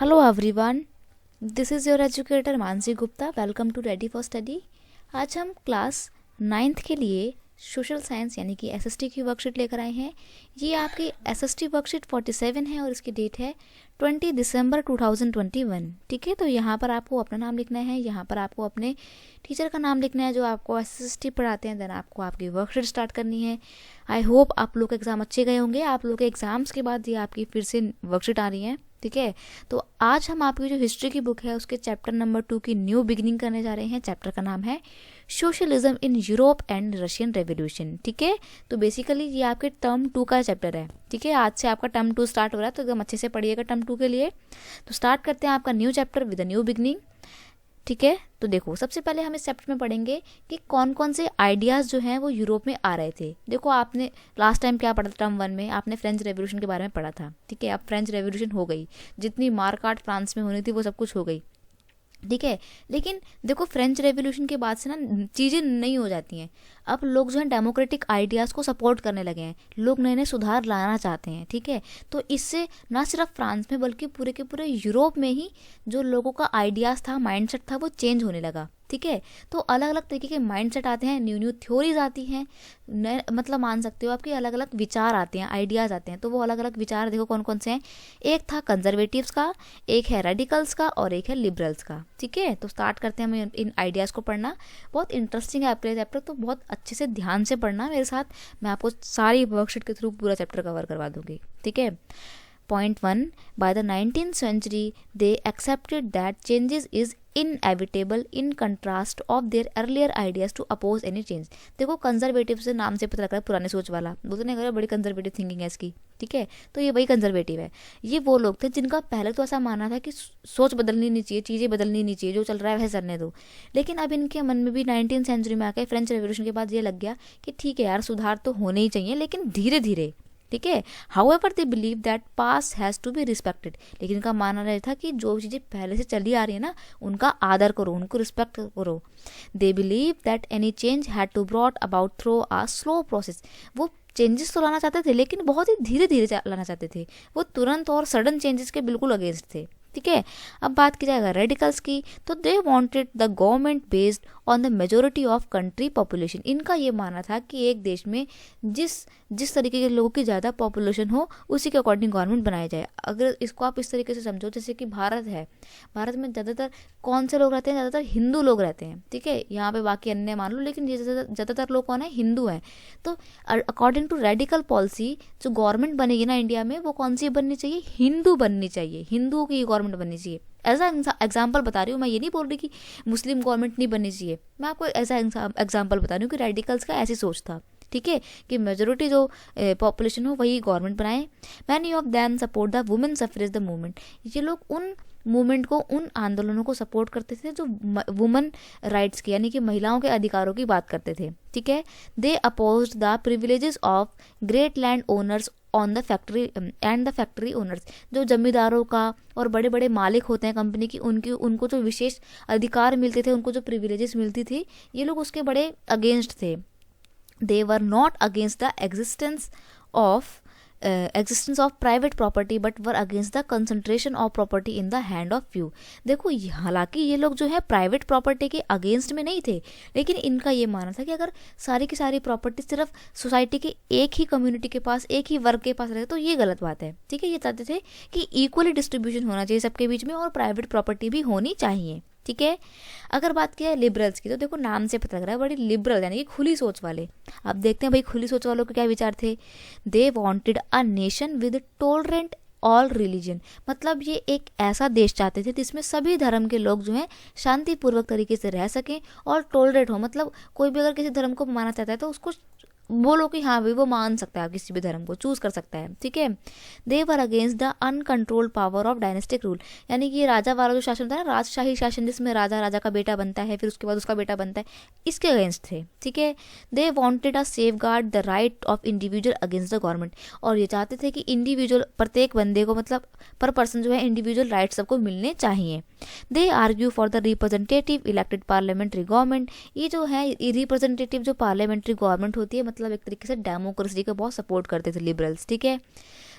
Hello everyone, this is your educator Mansi Gupta. Welcome to ready for study. आज हम class 9th के लिए social science यानी कि एसएसटी की वर्कशीट लेकर आए हैं। ये आपकी एसएसटी वर्कशीट 47 है और इसकी डेट है 20 दिसंबर 2021। ठीक है, तो यहाँ पर आपको अपना नाम लिखना है, यहाँ पर आपको अपने टीचर का नाम लिखना है जो आपको एसएसटी पढ़ाते हैं। देन आपको आपकी वर्कशीट स्टार्ट करनी है। आई होप आप लोग के एग्ज़ाम अच्छे गए होंगे। आप लोग के एग्ज़ाम्स के बाद ये आपकी फिर से वर्कशीट आ रही है। ठीक है, तो आज हम आपकी जो हिस्ट्री की बुक है उसके चैप्टर नंबर 2 की न्यू बिगिनिंग करने जा रहे हैं। चैप्टर का नाम है socialism in Europe and Russian revolution. ठीक है, तो बेसिकली ये आपके टर्म 2 का चैप्टर है। ठीक है, आज से आपका टर्म 2 स्टार्ट हो रहा है, तो एकदम अच्छे से पढ़िएगा टर्म 2 के लिए। तो स्टार्ट करते हैं आपका new chapter with a new beginning. ठीक है, तो देखो सबसे पहले हम इस चैप्टर में पढ़ेंगे कि कौन कौन से आइडियाज़ जो हैं वो यूरोप में आ रहे थे। देखो आपने लास्ट टाइम क्या पढ़ा था, टर्म 1 में आपने फ्रेंच रेवोल्यूशन के बारे में पढ़ा था। ठीक है, अब फ्रेंच रेवोल्यूशन हो गई, जितनी मारकाट फ्रांस में होनी थी वो सब कुछ हो गई। ठीक है, लेकिन देखो फ्रेंच रेवोल्यूशन के बाद से ना चीज़ें नई हो जाती हैं। अब लोग जो है डेमोक्रेटिक आइडियाज़ को सपोर्ट करने लगे हैं, लोग नए नए सुधार लाना चाहते हैं। ठीक है, तो इससे ना सिर्फ फ्रांस में बल्कि पूरे के पूरे यूरोप में ही जो लोगों का आइडियाज़ था, माइंडसेट था, वो चेंज होने लगा। ठीक है, तो अलग अलग तरीके के माइंडसेट आते हैं, न्यू न्यू थ्योरीज आती हैं, नए मतलब मान सकते हो आपके अलग अलग विचार आते हैं, आइडियाज़ आते हैं। तो वो अलग अलग विचार देखो कौन कौन से हैं। एक था कंजर्वेटिव्स का, एक है रेडिकल्स का और एक है लिबरल्स का। ठीक है, तो स्टार्ट करते हैं हम इन आइडियाज़ को पढ़ना। बहुत इंटरेस्टिंग है आपके चैप्टर, तो बहुत अच्छे से ध्यान से पढ़ना मेरे साथ। मैं आपको सारी वर्कशीट के थ्रू पूरा चैप्टर कवर करवा दूंगी। ठीक है, Point 1. By the 19th century, they accepted that changes is inevitable in contrast of their earlier ideas to oppose any change. देखो कंजर्वेटिव से नाम से पता लग रहा है पुराने सोच वाला, बोलते नहीं, बड़ी कंजर्वेटिव थिंकिंग है इसकी। ठीक है, तो ये वही कंजर्वेटिव है। ये वो लोग थे जिनका पहले तो ऐसा मानना था कि सोच बदलनी नहीं चाहिए, चीज़ें बदलनी नहीं चाहिए, जो चल रहा है वैसे चलने दो। लेकिन अब इनके मन में भी 19th सेंचुरी में आकर फ्रेंच रेवोल्यूशन के बाद ये लग गया कि ठीक है यार, सुधार तो होने ही चाहिए, लेकिन धीरे धीरे। ठीक है, however they believe that past has to be respected. लेकिन इनका मानना रहा था कि जो चीज़ें पहले से चली आ रही है ना, उनका आदर करो, उनको रिस्पेक्ट करो। They believe that any change had to brought about through a slow process. वो चेंजेस तो लाना चाहते थे लेकिन बहुत ही धीरे धीरे लाना चाहते थे। वो तुरंत और सडन चेंजेस के बिल्कुल अगेंस्ट थे। ठीक है, अब बात की जाएगा रेडिकल्स की, तो they wanted the government based on the majority of country population. इनका ये मानना था कि एक देश में जिस तरीके के लोगों की ज़्यादा पॉपुलेशन हो उसी के अकॉर्डिंग गवर्नमेंट बनाया जाए। अगर इसको आप इस तरीके से समझो, जैसे कि भारत है, भारत में ज़्यादातर कौन से लोग रहते हैं? ज़्यादातर हिंदू लोग रहते हैं। ठीक है, यहाँ पे बाकी अन्य मान लो, लेकिन ये ज़्यादातर लोग कौन है? हिंदू हैं। तो अकॉर्डिंग टू रेडिकल पॉलिसी जो गवर्नमेंट बनेगी ना इंडिया में, वो कौन सी बननी चाहिए? हिंदू बननी चाहिए, हिंदुओं की गवर्नमेंट बननी चाहिए। ऐसा एग्जाम्पल बता रही हूँ मैं, ये नहीं बोल रही कि मुस्लिम गवर्नमेंट नहीं बननी चाहिए। मैं आपको ऐसा एग्जाम्पल बता रही हूँ कि रेडिकल्स का ऐसी सोच था। ठीक है, कि मेजोरिटी जो पॉपुलेशन हो वही गवर्नमेंट बनाए। Many of them support the women suffrage the movement. ये लोग उन मूवमेंट को, उन आंदोलनों को सपोर्ट करते थे जो वुमेन राइट्स की यानी कि महिलाओं के अधिकारों की बात करते थे। ठीक है, they opposed the privileges of great land owners on the factory and the factory owners. जो जमींदारों का और बड़े बड़े मालिक होते हैं कंपनी की, उनको जो विशेष अधिकार मिलते थे, उनको जो प्रिविलेजेस मिलती थी, ये लोग उसके बड़े अगेंस्ट थे। They were not against the existence of private property but were against the concentration of property in the hand of few. देखो हालांकि ये लोग जो है प्राइवेट प्रॉपर्टी के अगेंस्ट में नहीं थे, लेकिन इनका ये मानना था कि अगर सारी की सारी प्रॉपर्टी सिर्फ सोसाइटी के एक ही कम्युनिटी के पास, एक ही वर्ग के पास रहे तो ये गलत बात है। ठीक है, ये चाहते थे कि इक्वली डिस्ट्रीब्यूशन होना चाहिए सबके बीच में और प्राइवेट प्रॉपर्टी भी होनी चाहिए। ठीक है, अगर बात की है लिबरल्स की, तो देखो नाम से पता लग रहा है बड़ी लिबरल यानी कि खुली सोच वाले। अब देखते हैं भाई खुली सोच वालों के क्या विचार थे। They wanted a nation with tolerant all religion. मतलब ये एक ऐसा देश चाहते थे जिसमें सभी धर्म के लोग जो हैं शांतिपूर्वक तरीके से रह सकें और टॉलरेट हो। मतलब कोई भी अगर किसी धर्म को मानना चाहता है तो उसको बोलो कि हाँ भाई वो मान सकता है, किसी भी धर्म को चूज कर सकता है। ठीक है, they were against the uncontrolled power of dynastic rule. यानी कि ये राजा वाला जो शासन था ना, राजशाही शासन, जिसमें राजा का बेटा बनता है फिर उसके बाद उसका बेटा बनता है, इसके अगेंस्ट थे। ठीक है, they wanted a safe guard the right of individual against the government. और ये चाहते थे कि इंडिविजुअल, प्रत्येक बंदे को, मतलब पर पर्सन जो है इंडिविजुअल राइट सबको मिलने चाहिए। दे argue for the representative elected parliamentary government. ये जो है रिप्रेजेंटेटिव जो पार्लियामेंट्री गवर्नमेंट होती है, मतलब एक तरीके से डेमोक्रेसी का बहुत सपोर्ट करते थे लिबरल्स। ठीक है,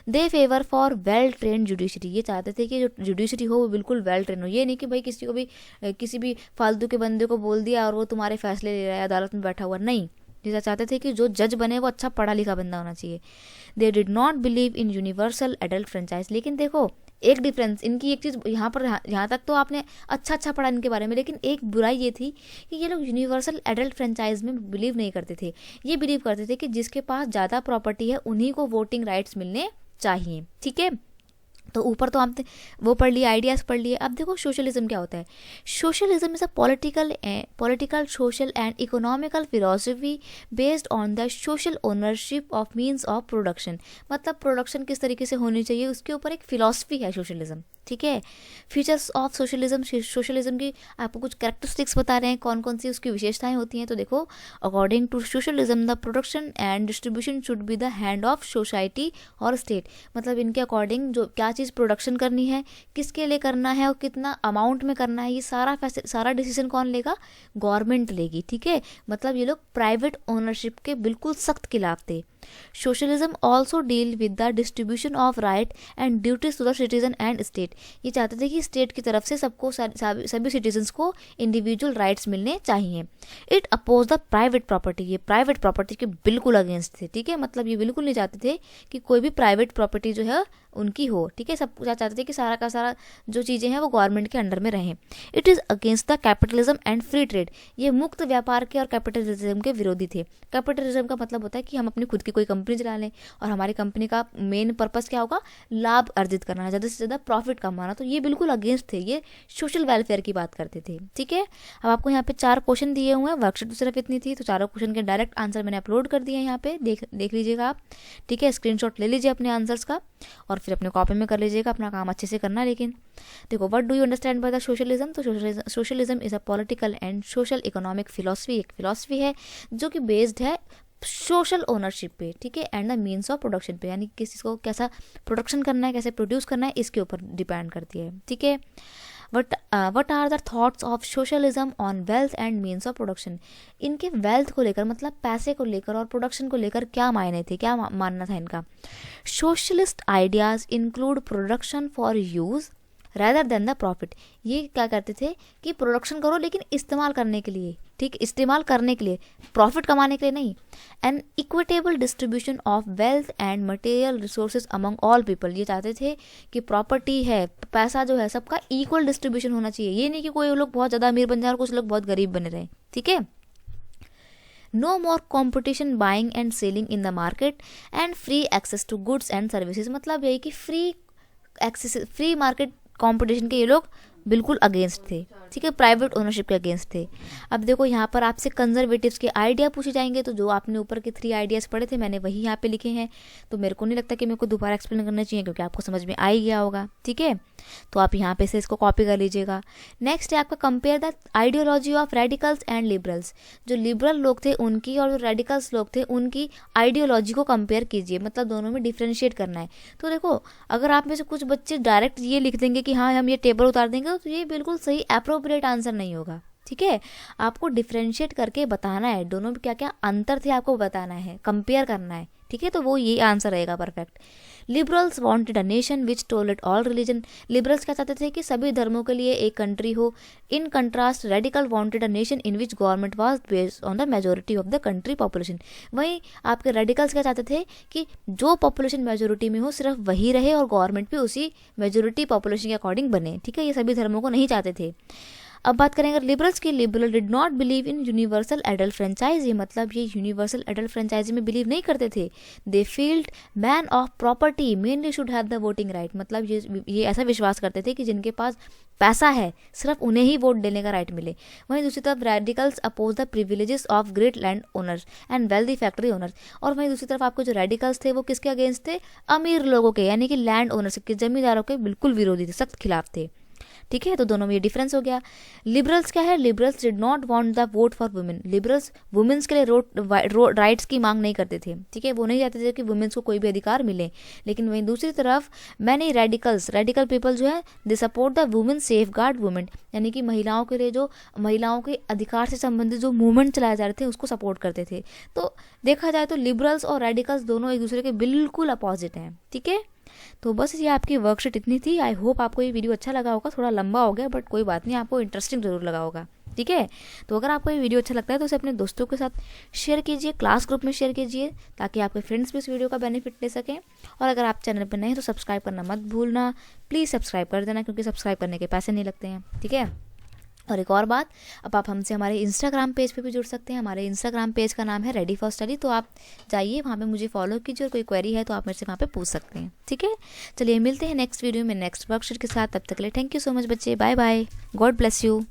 they favour for well train judiciary, ये चाहते थे कि जो जुडिशरी हो वो बिल्कुल वेल ट्रेन हो, ये नहीं कि भाई किसी को भी किसी भी फालतू के बंदे को बोल दिया और वो तुम्हारे फैसले ले रहा है अदालत में बैठा हुआ, नहीं। जैसा चाहते थे कि जो जज बने वो अच्छा पढ़ा लिखा बंदा होना चाहिए। They did not believe in universal adult franchise, लेकिन देखो एक डिफरेंस इनकी, एक चीज़ यहाँ पर, यहाँ तक तो आपने अच्छा पढ़ा इनके बारे में, लेकिन एक बुराई ये थी कि ये लोग यूनिवर्सल एडल्ट फ्रेंचाइज में बिलीव नहीं करते थे। ये बिलीव करते थे कि जिसके पास ज़्यादा प्रॉपर्टी है उन्हीं को वोटिंग राइट्स मिलने चाहिए, ठीक है। तो ऊपर तो आपने वो पढ़ लिया, आइडियाज़ पढ़ लिए। अब देखो सोशलिज्म क्या होता है। Socialism is a political social and economical philosophy based on the social ownership of means of production, मतलब प्रोडक्शन किस तरीके से होनी चाहिए उसके ऊपर एक फिलोसफी है सोशलिज्म, ठीक है। फीचर्स ऑफ सोशलिज्म, सोशलिज्म की आपको कुछ कैरेक्टरिस्टिक्स बता रहे हैं, कौन कौन सी उसकी विशेषताएं होती हैं। तो देखो, according to socialism the production and distribution should be the hand of society और स्टेट, मतलब इनके अकॉर्डिंग जो क्या चीज़ प्रोडक्शन करनी है, किसके लिए करना है और कितना अमाउंट में करना है, ये सारा डिसीजन कौन लेगा, गवर्नमेंट लेगी, ठीक है। मतलब ये लोग प्राइवेट ओनरशिप के बिल्कुल सख्त खिलाफ थे। Socialism also deal with the distribution of right and duties to the citizen and state, ये चाहते थे कि स्टेट की तरफ से सबको सभी सिटीजन्स को इंडिविजुअल राइट्स मिलने चाहिए। It oppose the private property, ये प्राइवेट प्रॉपर्टी के बिल्कुल अगेंस्ट थे, ठीक है। मतलब ये बिल्कुल नहीं चाहते थे कि कोई भी प्राइवेट प्रॉपर्टी जो है उनकी हो, ठीक है। सब चाहते थे कि सारा का सारा जो चीज़ें हैं वो गवर्नमेंट के अंडर में रहें। It is against the capitalism and free trade, ये मुक्त व्यापार के और कैपिटलिज्म के विरोधी थे। कैपिटलिज्म का मतलब होता है कि हम अपनी खुद की कोई कंपनी चला लें और हमारी कंपनी का मेन पर्पस क्या होगा, लाभ अर्जित करना, ज़्यादा से ज़्यादा प्रॉफिट कमाना। तो ये बिल्कुल अगेंस्ट थे, ये सोशल वेलफेयर की बात करते थे, ठीक है। अब आपको यहाँ पे 4 क्वेश्चन दिए हुए हैं, वर्कशीट तो सिर्फ इतनी थी, तो चारों क्वेश्चन के डायरेक्ट आंसर मैंने अपलोड कर दिए हैं यहाँ पे, देख लीजिएगा आप, ठीक है। स्क्रीनशॉट ले लीजिए अपने आंसर्स का और फिर अपने कॉपी में कर लीजिएगा, अपना काम अच्छे से करना। लेकिन देखो, what do you understand by the socialism, तो socialism is a political and social economic philosophy, एक फिलोसफी है जो कि बेस्ड है सोशल ओनरशिप पे, ठीक है, and the means of production पे, यानी किसी को कैसा प्रोडक्शन करना है, कैसे प्रोड्यूस करना है, इसके ऊपर डिपेंड करती है, ठीक है। What are the thoughts of socialism on wealth and means of production, इनके वेल्थ को लेकर, मतलब पैसे को लेकर और प्रोडक्शन को लेकर क्या मायने थे, क्या मानना था इनका। Socialist ideas include production for use rather than the profit, ये क्या करते थे कि प्रोडक्शन करो लेकिन इस्तेमाल करने के लिए, ठीक, इस्तेमाल करने के लिए, प्रॉफिट कमाने के लिए नहीं। An equitable distribution of wealth and material resources among all people, ये चाहते थे कि प्रॉपर्टी है, पैसा जो है, सबका इक्वल डिस्ट्रीब्यूशन होना चाहिए, ये नहीं कि कोई लोग बहुत ज़्यादा अमीर बन जाए और कुछ लोग बहुत गरीब बने रहे, ठीक है। No more competition buying and selling in the market and free access to goods and services, मतलब यही कि फ्री मार्केट कंपटीशन के ये लोग बिल्कुल अगेंस्ट थे, ठीक है, प्राइवेट ओनरशिप के अगेंस्ट थे। अब देखो, यहाँ पर आपसे कंजर्वेटिव्स के आइडिया पूछे जाएंगे, तो जो आपने ऊपर के 3 आइडियाज़ पढ़े थे मैंने वही यहाँ पे लिखे हैं, तो मेरे को नहीं लगता कि मेरे को दोबारा एक्सप्लेन करना चाहिए क्योंकि आपको समझ में आ ही गया होगा, ठीक है। तो आप यहाँ पे से इसको कॉपी कर लीजिएगा। नेक्स्ट है आपका compare the ideology of radicals and liberals, जो लिबरल लोग थे उनकी और जो रेडिकल्स लोग थे उनकी आइडियोलॉजी को कंपेयर कीजिए, मतलब दोनों में डिफ्रेंशिएट करना है। तो देखो, अगर आप में से कुछ बच्चे डायरेक्ट ये लिख देंगे कि हाँ हम ये टेबल उतार देंगे, तो ये बिल्कुल सही अप्रोप्रिएट आंसर नहीं होगा, ठीक है। आपको डिफ्रेंशिएट करके बताना है, दोनों में क्या क्या अंतर थे आपको बताना है, कंपेयर करना है, ठीक है। तो वो ये आंसर रहेगा perfect. Liberals wanted a nation which tolerate all religion, liberals क्या चाहते थे कि सभी धर्मों के लिए एक कंट्री हो। In contrast radical wanted a nation in which government was based on the majority of the country population, वहीं आपके रेडिकल्स क्या चाहते थे कि जो पॉपुलेशन मेजोरिटी में हो सिर्फ वही रहे और गवर्नमेंट भी उसी मेजोरिटी पॉपुलेशन के अकॉर्डिंग बने, ठीक है। ये सभी धर्मों को नहीं चाहते थे। अब बात करेंगे लिबरल्स की, liberal did not believe in universal adult franchise, मतलब ये यूनिवर्सल एडल्ट फ्रेंचाइज में बिलीव नहीं करते थे। They felt man of property mainly should have the voting right, मतलब ये ऐसा विश्वास करते थे कि जिनके पास पैसा है सिर्फ उन्हें ही वोट देने का राइट मिले। वहीं दूसरी तरफ radicals oppose the privileges of great land owners and wealthy factory owners, और वहीं दूसरी तरफ आपको जो रेडिकल्स थे वो किसके अगेंस्ट थे, अमीर लोगों के, यानी कि लैंड ओनर्स के, जमींदारों के बिल्कुल विरोधी थे, सख्त खिलाफ थे, ठीक है। तो दोनों में ये डिफरेंस हो गया। लिबरल्स क्या है, liberals did not want the vote for women, liberals women's के लिए राइट्स की मांग नहीं करते थे, ठीक है, वो नहीं चाहते थे कि वुमेन्स को कोई भी अधिकार मिले। लेकिन वहीं दूसरी तरफ मैनी रेडिकल पीपल जो है they support the women safeguard women, यानी कि महिलाओं के लिए जो महिलाओं के अधिकार से संबंधित जो मूवमेंट चलाए जा रहे थे उसको सपोर्ट करते थे। तो देखा जाए तो लिबरल्स और रेडिकल्स दोनों एक दूसरे के बिल्कुल अपोजिट हैं, ठीक है। तो बस ये आपकी वर्कशीट इतनी थी। आई होप आपको ये वीडियो अच्छा लगा होगा, थोड़ा लंबा हो गया बट कोई बात नहीं, आपको इंटरेस्टिंग ज़रूर लगा होगा। ठीक है, तो अगर आपको ये वीडियो अच्छा लगता है तो उसे अपने दोस्तों के साथ शेयर कीजिए, क्लास ग्रुप में शेयर कीजिए, ताकि आपके फ्रेंड्स भी इस वीडियो का बेनिफिट ले सकें। और अगर आप चैनल पर नए हैं तो सब्सक्राइब करना मत भूलना, प्लीज़ सब्सक्राइब कर देना, क्योंकि सब्सक्राइब करने के पैसे नहीं लगते हैं। ठीक है, और एक और बात, अब आप हमसे हमारे इंस्टाग्राम पेज पे भी जुड़ सकते हैं। हमारे इंस्टाग्राम पेज का नाम है रेडी फॉर स्टडी, तो आप जाइए वहाँ पे मुझे फॉलो कीजिए और कोई क्वेरी है तो आप मेरे से वहाँ पे पूछ सकते हैं। ठीक है, चलिए मिलते हैं नेक्स्ट वीडियो में नेक्स्ट वर्कशीट के साथ। तब तक के लिए थैंक यू सो मच बच्चे, bye bye, God bless you.